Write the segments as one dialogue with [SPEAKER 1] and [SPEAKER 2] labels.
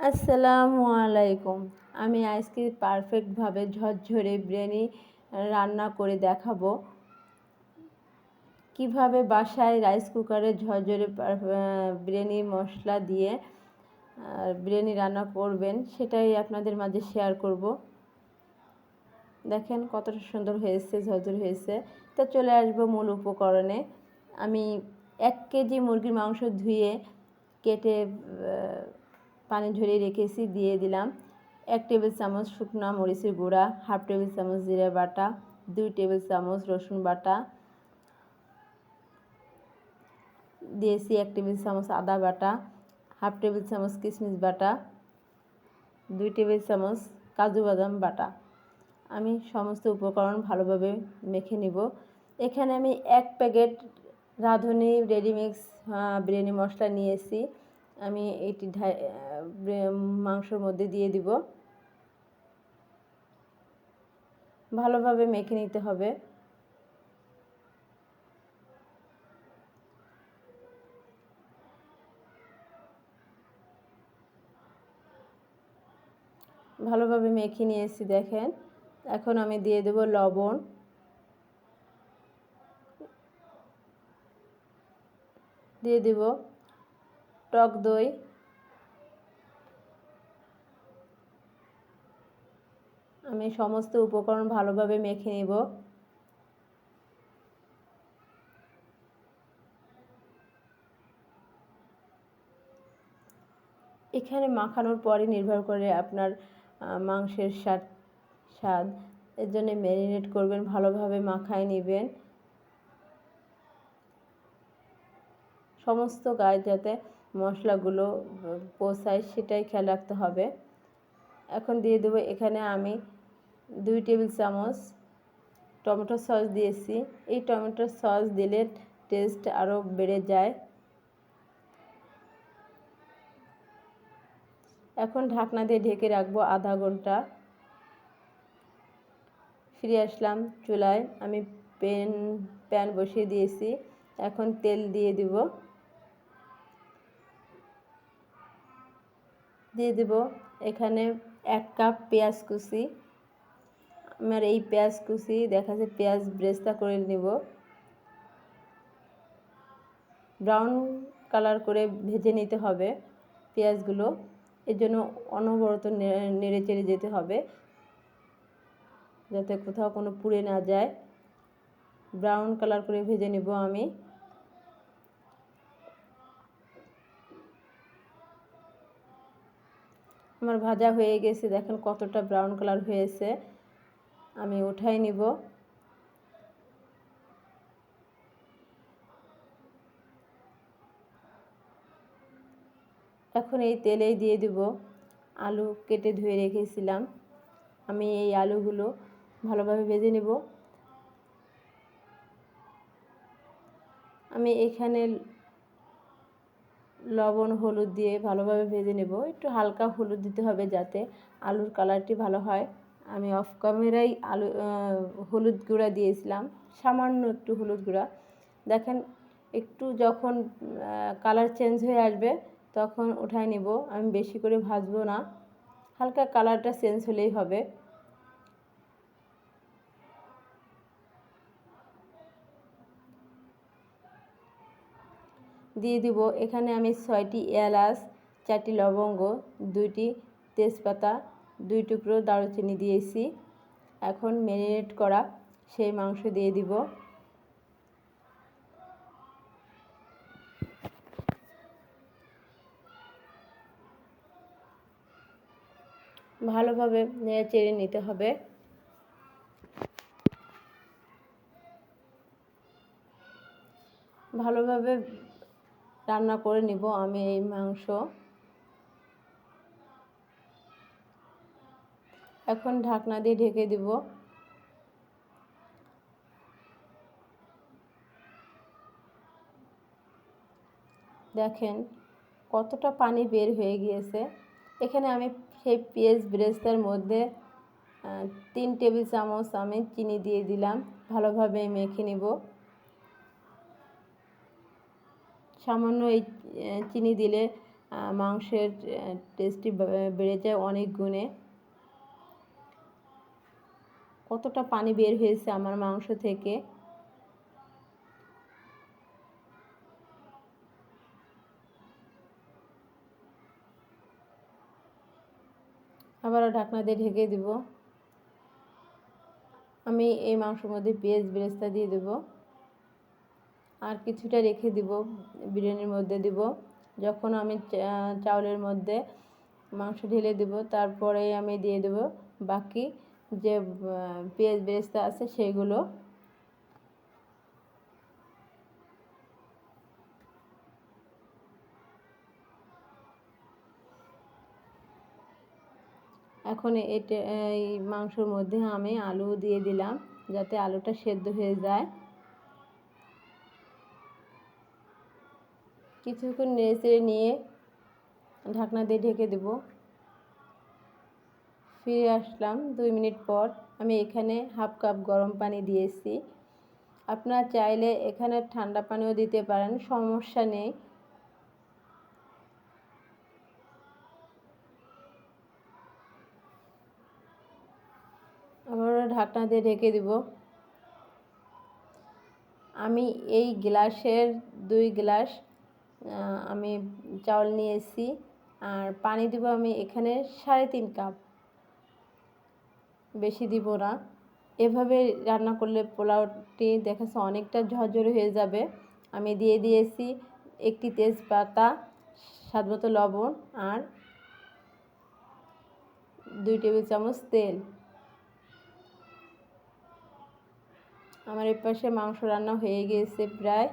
[SPEAKER 1] আসসালামু আলাইকুম। আমি আজকে পারফেক্টভাবে ঝরঝরে বিরিয়ানি রান্না করে দেখাবো। কিভাবে বাসায় রাইস কুকারে ঝরঝরে বিরিয়ানি মশলা দিয়ে বিরিয়ানি রান্না করবেন সেটাই আপনাদের মাঝে শেয়ার করব। দেখেন কতটা সুন্দর হয়েছে, ঝরঝরে হয়েছে। তো চলে আসবো মূল উপকরণে। আমি 1 কেজি মুরগির মাংস ধুয়ে কেটে পানি ঝরিয়ে রেখেছি, দিয়ে দিলাম 1 টেবিল চামচ শুকনা মরিচের গুঁড়া, 1/2 টেবিল চামচ জিরা বাটা, 2 টেবিল চামচ রসুন বাটা, দিয়েছি 1 টেবিল চামচ আদা বাটা, 1/2 টেবিল চামচ কিশমিশ বাটা, 2 টেবিল চামচ কাজু বাদাম বাটা। আমি সমস্ত উপকরণ ভালোভাবে মেখে নিব। এখানে আমি 1 প্যাকেট রাঁধুনি রেডিমিক্স বিরিয়ানি মশলা নিয়েছি। আমি এটি মাংসের মধ্যে দিয়ে দিব। ভালোভাবে মেখে নিতে হবে। ভালোভাবে মেখে নিয়েছি দেখেন। এখন আমি দিয়ে দেব লবণ, দিয়ে দেব টক দই, আমি সমস্ত উপকরণ ভালোভাবে মেখে নেব। এখানে মাখানোর পরে নির্ভর করে আপনার মাংসের স্বাদ। এর জন্য ম্যারিনেট করবেন, ভালোভাবে মাখায় নেবেন। সমস্ত গায়ে যাতে মশলাগুলো পৌঁছায় সেটাই খেয়াল রাখতে হবে। এখন দিয়ে দেবো এখানে আমি 2 টেবিল চামচ টমেটো সস দিয়েছি। এই টমেটো সস দিলে টেস্ট আরও বেড়ে যায়। এখন ঢাকনা দিয়ে ঢেকে রাখবো আধা ঘন্টা। ফিরে আসলাম চুলায়। আমি প্যান বসিয়ে দিয়েছি। এখন তেল দিয়ে দেব এখানে 1 কাপ পেঁয়াজ কুচি। আমার এই পেঁয়াজ কুচি দেখা যায় পেঁয়াজ ব্রেস্তা করে নেব। ব্রাউন কালার করে ভেজে নিতে হবে পেঁয়াজগুলো। এর জন্য অনবরত নেড়ে চেড়ে যেতে হবে যাতে কোথাও কোনো পুড়ে না যায়। ব্রাউন কালার করে ভেজে নেব আমি। আমার ভাজা হয়ে গেছে, দেখেন কতটা ব্রাউন কালার হয়েছে। আমি উঠাই নিব। এখন এই তেলেই দিয়ে দেব আলু কেটে ধুয়ে রেখেছিলাম। আমি এই আলুগুলো ভালোভাবে ভেজে নেব। আমি এখানে লবণ হলুদ দিয়ে ভালোভাবে ভেজে নেব। একটু হালকা হলুদ দিতে হবে যাতে আলুর কালারটি ভালো হয়। আমি অফ ক্যামেরায় হলুদ গুঁড়া দিয়েছিলাম, সামান্য একটু হলুদ গুঁড়া। দেখেন একটু যখন কালার চেঞ্জ হয়ে আসবে তখন উঠায় নিব। আমি বেশি করে ভাজবো না, হালকা কালারটা চেঞ্জ হলেই হবে। দিয়ে দিব এখানে আমি 6টি এলাচ, 4টি লবঙ্গ, 2টি তেজপাতা, 2 টুকরো দারুচিনি দিয়েছি। এখন ম্যারিনেট করা সেই মাংস দিয়ে দিব। ভালোভাবে নেড়ে চেড়ে নিতে হবে। ভালোভাবে রান্না করে নিব আমি এই মাংস। এখন ঢাকনা দিয়ে ঢেকে দিব। দেখেন কতটা পানি বের হয়ে গিয়েছে। এখানে আমি সেই পেঁয়াজ ব্রেস্তার মধ্যে 3 টেবিল চামচ আমি চিনি দিয়ে দিলাম। ভালোভাবে মেখে নিব। সামান্য এই চিনি দিলে মাংসের টেস্টি বেড়ে যায় অনেক গুণে। কতটা পানি বের হয়েছে আমার মাংস থেকে। আবারও ঢাকনা দিয়ে ঢেকে দিব। আমি এই মাংসের মধ্যে পেঁয়াজ বেরেস্তা দিয়ে দেব, আর কিছুটা রেখে দিব বিরিয়ানির মধ্যে দিব। যখন আমি চাউলের মধ্যে মাংস ঢেলে দেব, তারপরে আমি দিয়ে দেব বাকি যে পেঁয়াজ বেরেস্তা আছে সেগুলো। এখন এই মাংসের মধ্যে আমি আলু দিয়ে দিলাম, যাতে আলুটা সেদ্ধ হয়ে যায়। কিছুক্ষণ নেড়ে নিয়ে ঢাকনা দিয়ে ঢেকে দেব। ফিরে আসলাম 2 মিনিট পর। আমি এখানে হাফ কাপ গরম পানি দিয়েছি। আপনারা চাইলে এখানে ঠান্ডা পানিও দিতে পারেন, সমস্যা নেই। আবার ঢাকনা দিয়ে ঢেকে দিব। আমি এই গ্লাসের 2 গ্লাস আমি চাউল নিয়েছি, আর পানি দিব আমি এখানে 3.5 কাপ, বেশি দিব না। এভাবে রান্না করলে পোলাওটি দেখাচ্ছে অনেকটা ঝরঝরে হয়ে যাবে। আমি দিয়ে দিয়েছি একটি তেজপাতা, স্বাদমতো লবণ, আর 2 টেবিল চামচ তেল। আমার এই পাশে মাংস রান্না হয়ে গিয়েছে প্রায়।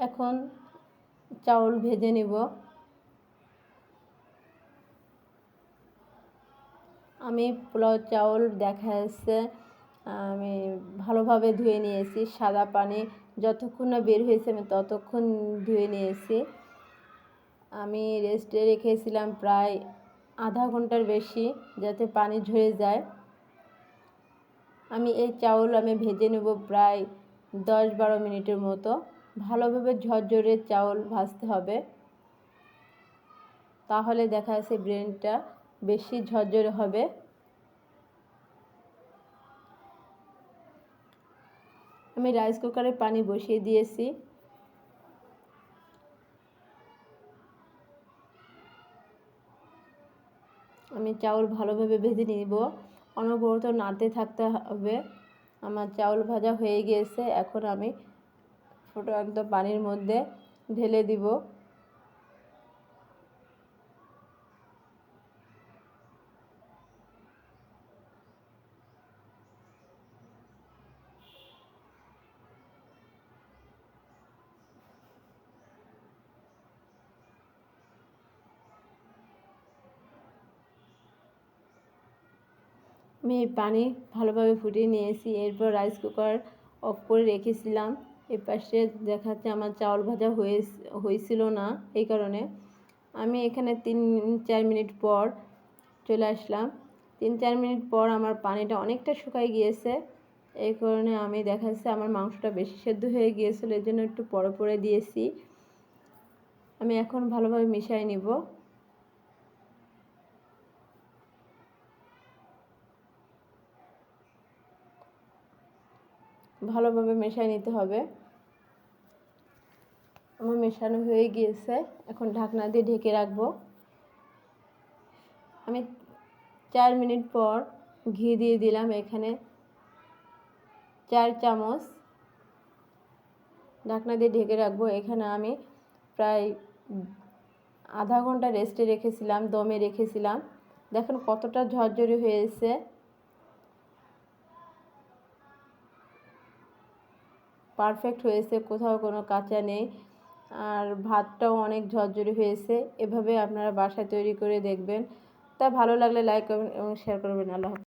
[SPEAKER 1] এখন চাউল ভেজে নিব। আমি পোলাও চাউল দেখা যাচ্ছে আমি ভালোভাবে ধুয়ে নিয়েছি। সাদা পানি যতক্ষণ না বের হয়েছে আমি ততক্ষণ ধুয়ে নিয়েছি। আমি রেস্টে রেখেছিলাম প্রায় আধা ঘন্টার বেশি, যাতে পানি ঝরে যায়। আমি এই চাউল ভেজে নেব প্রায় 10-12 মিনিটের মতো। ভালোভাবে ঝরঝরে চাউল ভাজতে হবে, তাহলে দেখা যাচ্ছে বিরিয়ানিটা বেশি ঝরঝরে হবে। আমি রাইস কুকারে পানি বসিয়ে দিয়েছি। আমি চাউল ভালোভাবে ভেজে নিব, অনবরত নাড়তে থাকতে হবে। আমার চাউল ভাজা হয়ে গিয়েছে। এখন আমি ফুটন্ত পানির মধ্যে ঢেলে দিব। আমি পানি ভালোভাবে ফুটিয়ে নিয়েছি। এরপর রাইস কুকার অফ করে রেখেছিলাম। এই পাশে দেখাচ্ছে আমার চাউল ভাজা হয়েছিল না, এই কারণে আমি এখানে 3-4 মিনিট পর চলে আসলাম। 3-4 মিনিট পর আমার পানিটা অনেকটা শুকায় গিয়েছে। এই কারণে আমি দেখা যাচ্ছে আমার মাংসটা বেশি সেদ্ধ হয়ে গিয়েছিল, এর জন্য একটু পরে দিয়েছি। আমি এখন ভালোভাবে মিশিয়ে নিব। ভালোভাবে মেশায় নিতে হবে। আমার মেশানো হয়ে গিয়েছে। এখন ঢাকনা দিয়ে ঢেকে রাখবো। আমি 4 মিনিট পর ঘি দিয়ে দিলাম এখানে 4 চামচ। ঢাকনা দিয়ে ঢেকে রাখবো। এখানে আমি প্রায় আধা ঘন্টা রেস্টে রেখেছিলাম, দমে রেখেছিলাম। দেখুন কতটা ঝরঝরে হয়েছে। পারফেক্ট হয়েছে, কোথাও কোনো কাঁচা নেই। আর ভাতটাও অনেক ঝরঝরে হয়েছে। এভাবে আপনারা বাসায় তৈরি করে দেখবেন। তা ভালো লাগলে লাইক করবেন এবং শেয়ার করবেন। আল্লাহ হাফেজ।